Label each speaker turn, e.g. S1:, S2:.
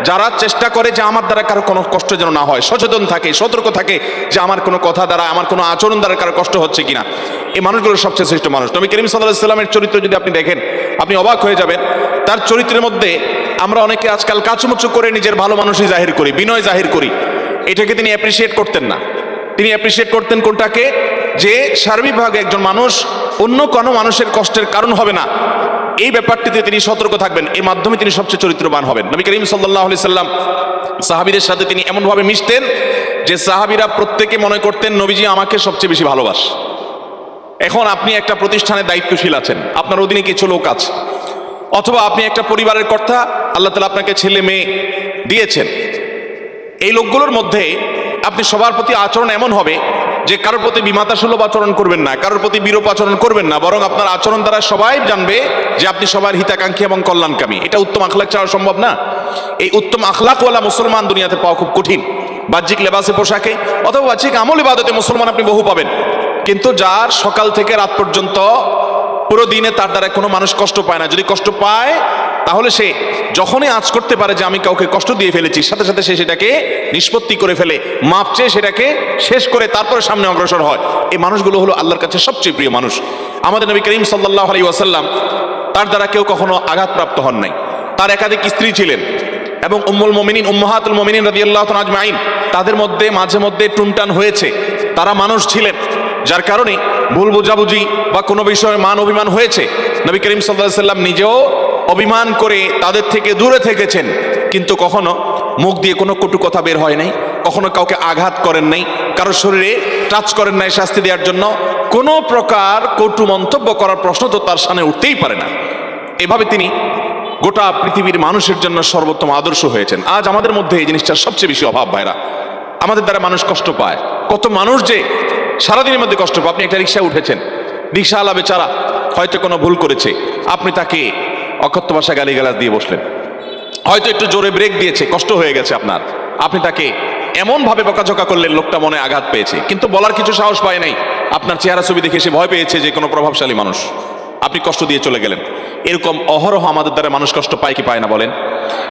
S1: যারা চেষ্টা করে যে আমার দ্বারা কারো কোনো কষ্ট যেন না হয়, সচেতন থাকে, সতর্ক থাকে যে আমার কোনো কথা দ্বারা, আমার কোনো আচরণ দ্বারা কারো কষ্ট হচ্ছে কিনা, এই মানুষগুলো সবচেয়ে শ্রেষ্ঠ মানুষ। নবী করিম সাল্লাল্লাহু আলাইহি ওয়াসাল্লামের চরিত্র যদি আপনি দেখেন, আপনি অবাক হয়ে যাবেন। তার চরিত্রের মধ্যে আমরা অনেকে আজকাল কাচুমুচু করে নিজের ভালো মানুষই জাহির করি, বিনয় জাহির করি। এটাকে তিনি অ্যাপ্রিসিয়েট করতেন না। তিনি অ্যাপ্রিসিয়েট করতেন কোনটাকে? যে সার্বিকভাবে একজন মানুষ অন্য কোনো মানুষের কষ্টের কারণ হবে না, এই ব্যাপারটিতে তিনি সতর্ক থাকবেন। এর মাধ্যমে তিনি সবচেয়ে চরিত্রবান হবেন। নবী করিম সাল্লাল্লাহু আলাইহি সাল্লাম সাহাবীদের সাথে তিনি এমনভাবে মিশতেন যে সাহাবীরা প্রত্যেকে মনে করতেন নবীজি আমাকে সবচেয়ে বেশি ভালোবাসে। এখন আপনি একটা প্রতিষ্ঠানে দায়িত্বশীল আছেন, আপনার অধীনে কিছু লোক আছে, অথবা আপনি একটা পরিবারের কর্তা, আল্লাহ তাআলা আপনাকে ছেলে মেয়ে দিয়েছেন। এই লোকগুলোর মধ্যে আপনি সবার প্রতি আচরণ এমন হবে যে কারোর প্রতি বিমাতাসুলভ আচরণ করবেন না, কারোর প্রতি বিরূপ আচরণ করবেন না, বরং আপনার আচরণ দ্বারা সবাই জানবে যে আপনি সবার হিতাকাঙ্ক্ষী এবং কল্যাণকামী। এটা উত্তম আখলাক ছাড়া সম্ভব না। এই উত্তম আখলাকওয়ালা মুসলমান দুনিয়াতে পাওয়া খুব কঠিন। বাহ্যিক লেবাসে পোশাকে অথবা বাহ্যিক আমল ইবাদতে মুসলমান আপনি বহু পাবেন, কিন্তু যার সকাল থেকে রাত পর্যন্ত পুরো দিনে তার দ্বারা কোনো মানুষ কষ্ট পায় না। যদি কষ্ট পায় তাহলে সে যখনই আঁচ করতে পারে যে আমি কাউকে কষ্ট দিয়ে ফেলেছি, সাথে সাথে সে সেটাকে নিষ্পত্তি করে ফেলে, মাপ চেয়ে সেটাকে শেষ করে তারপরে সামনে অগ্রসর হয়। এই মানুষগুলো হলো আল্লাহর কাছে সবচেয়ে প্রিয় মানুষ। আমাদের নবী করিম সাল্লাল্লাহু আলাইহি ওয়াসাল্লাম, তার দ্বারা কেউ কখনো আঘাতপ্রাপ্ত হন নাই। তার একাধিক স্ত্রী ছিলেন এবং উম্মুল মুমিনিন, উম্মাহাতুল মুমিনিন রাদিয়াল্লাহু তাআলা আজমাইন, তাদের মধ্যে মাঝে মধ্যে টুনটান হয়েছে। তারা মানুষ ছিলেন, যার কারণে ভুল বোঝাবুঝি বা কোনো বিষয়ে মান অভিমান হয়েছে। নবী করিম সাল্লাল্লাহু আলাইহি ওয়াসাল্লাম নিজেও অভিমান করে তাদের থেকে দূরে থেকেছেন, কিন্তু কখনো মুখ দিয়ে কোনো কটু কথা বের হয় নাই, কখনো কাউকে আঘাত করেন নাই, কারোর শরীরে টাচ করেন নাই শাস্তি দেওয়ার জন্য। কোনো প্রকার কটু মন্তব্য করার প্রশ্ন তো তার সামনে উঠতেই পারে না। এভাবে তিনি গোটা পৃথিবীর মানুষের জন্য সর্বোত্তম আদর্শ হয়েছেন। আজ আমাদের মধ্যে এই জিনিসটার সবচেয়ে বেশি অভাব ভাইরা। আমাদের দ্বারা মানুষ কষ্ট পায়, কত মানুষ যে সারাদিনের মধ্যে কষ্ট পায়। আপনি একটা রিক্সায় উঠেছেন, রিক্সাওয়ালা বেচারা হয়তো কোনো ভুল করেছে, আপনি তাকে অকথ্য ভাষা গালিগালাজ দিয়ে বসলেন, হয়তো একটু জোরে ব্রেক দিয়েছে, কষ্ট হয়ে গেছে আপনার, আপনি তাকে এমন ভাবে বকাঝকা করলেন, লোকটা মনে আঘাত পেয়েছে, কিন্তু বলার কিছু সাহস পায় নাই। আপনার চেহারা ছবি দেখে সে ভয় পেয়েছে যে কোনো প্রভাবশালী মানুষ, আপনি কষ্ট দিয়ে চলে গেলেন। এরকম অহরহ আমাদের দ্বারা মানুষ কষ্ট পায় কি পায় না বলেন?